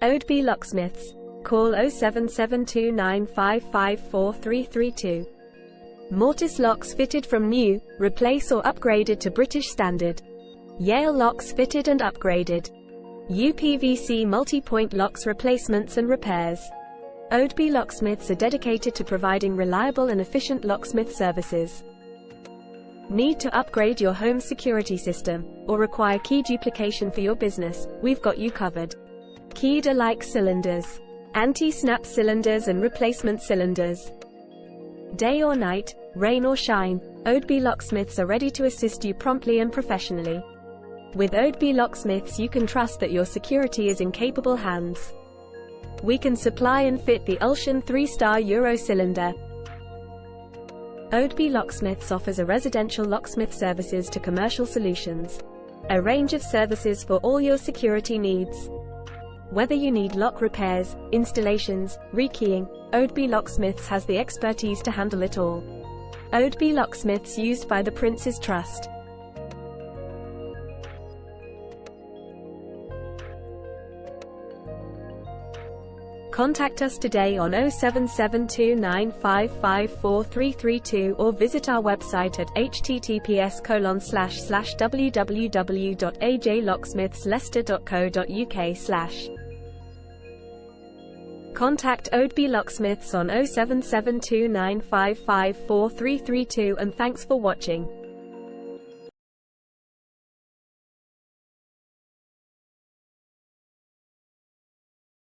Oadby Locksmiths. Call 07729554332. Mortise locks fitted from new, replace or upgraded to British standard. Yale locks fitted and upgraded. UPVC multi-point locks replacements and repairs. Oadby Locksmiths are dedicated to providing reliable and efficient locksmith services. Need to upgrade your home security system, or require key duplication for your business? We've got you covered. Keyed alike cylinders, anti-snap cylinders and replacement cylinders. Day or night, rain or shine, Oadby Locksmiths are ready to assist you promptly and professionally. With Oadby Locksmiths you can trust that your security is in capable hands. We can supply and fit the Ultion 3-star Euro cylinder. Oadby Locksmiths offers a residential locksmith services to commercial solutions. A range of services for all your security needs. Whether you need lock repairs, installations, rekeying, Oadby Locksmiths has the expertise to handle it all. Oadby Locksmiths, used by the Prince's Trust. Contact us today on 07729554332 or visit our website at https://www.ajlocksmithsleicester.co.uk/. Contact Oadby Locksmiths on 07729554332 and thanks for watching.